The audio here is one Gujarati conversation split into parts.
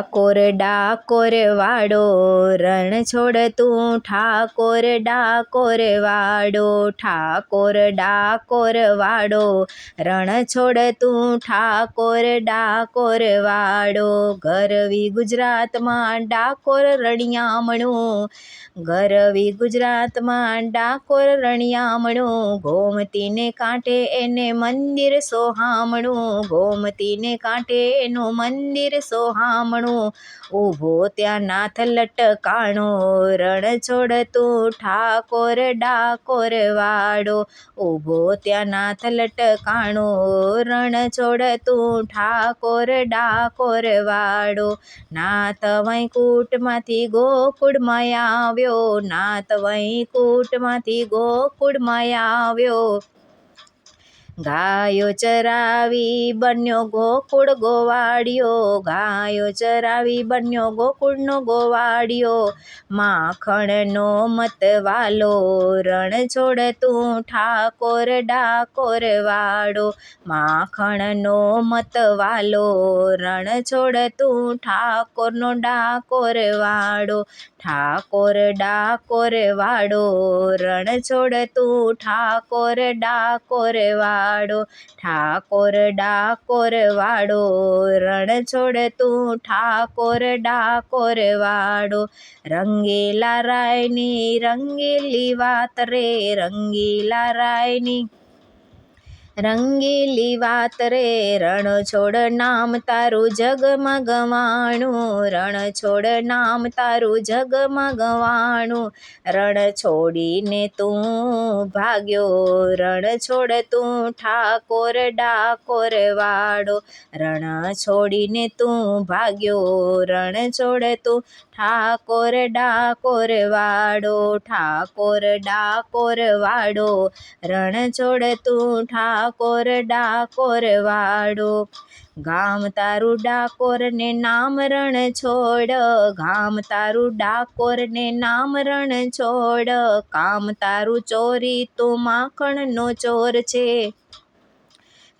ડાકોર વાડો રણ છોડ તું ઠાકોર વાડો ઠાકોર વાડો રણ છોડ તું ઠાકોર વાડો ગરવી ગુજરાતમાં ડાકોર રણિયામણું ગરવી ગુજરાતમાં ડાકોર રણિયામણું ગોમતીને કાંઠે એને મંદિર સોહામણું ગોમતીને કાંઠે એનું મંદિર સોહામણું ઊભો ત્યાં નાથ લટકાણો રણ છોડ તું ઠાકોર વાડો ઊભો ત્યાં નાથ લટકાણો રણ છોડ તું ઠાકોર વાડો નાથ વૈકુંઠમાંથી ગોકુળમાં આવ્યો નાથ વૈકુંઠમાંથી ગોકુળમાં આવ્યો ગાયો ચરાવી બન્યો ગોકુળ ગોવાળિયો ગાયો ચરાવી બન્યો ગોકુળનો ગોવાળિયો માખણનો મતવાલો રણ છોડ તું ઠાકોર વાડો માખણનો મતવાલો રણ છોડ તું ઠાકોરનો વાડો ઠાકોર વાડો રણ છોડ તું ઠાકોર વાડો ઠાકોર વાડો રણ છોડ તું ઠાકોર વાડો રંગીલા રાયની રંગીલી વાત રે રંગીલા રાયની રંગીલી વાત રે રણ છોડ નામ તારું જગમાં ગવાણું રણ છોડ નામ તારું જગમાં ગવાણું રણ છોડીને તું ભાગ્યો રણ છોડ તું ઠાકોર વાડો રણ છોડીને તું ભાગ્યો રણ છોડ તું ઠાકોર વાડો ઠાકોર વાડો રણ છોડ તું ઠાકોર વાડો ગામ તારું ડાકોર ને નામ રણ છોડ ગામ તારું ડાકોર ને નામ રણ છોડ કામ તારું ચોરી તું માખણનો ચોર છે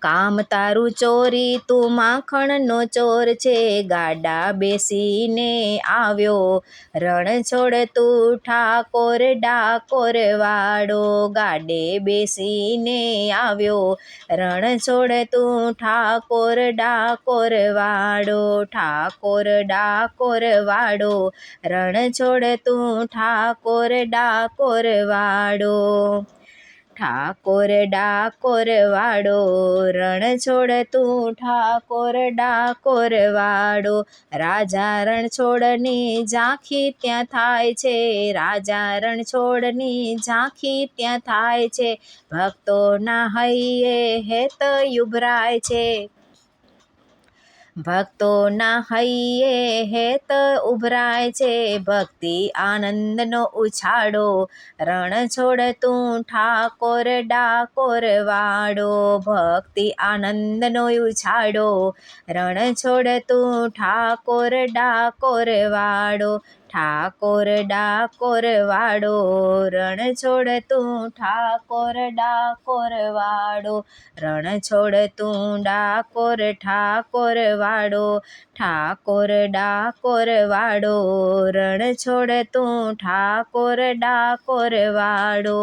કામ તારું ચોરી તું માખણનો ચોર છે ગાડા બેસીને આવ્યો રણ છોડ તું ઠાકોર વાડો ગાડે બેસીને આવ્યો રણ છોડ તું ઠાકોર વાડો ઠાકોર વાડો રણ છોડ તું ઠાકોર વાડો ઠાકોર વાડો રણ છોડ તું ઠાકોર વાડો રાજા રણ છોડની ઝાંખી ત્યાં થાય છે રાજા રણ છોડની ઝાંખી ત્યાં થાય છે ભક્તોના હૈયે હેત ઉભરાય છે ભક્તોના હૈયે હેત ઉભરાય છે ભક્તિ આનંદનો ઉછાળો રણ છોડ તું ઠાકોર વાડો ભક્તિ આનંદનો ઉછાળો રણ છોડ તું ઠાકોર વાડો ઠાકોર વાડો રણ છોડ તું ઠાકોર વાડો રણ છોડ તું ઠાકોર વાડો ઠાકોર વાડો રણ છોડ તું ઠાકોર વાડો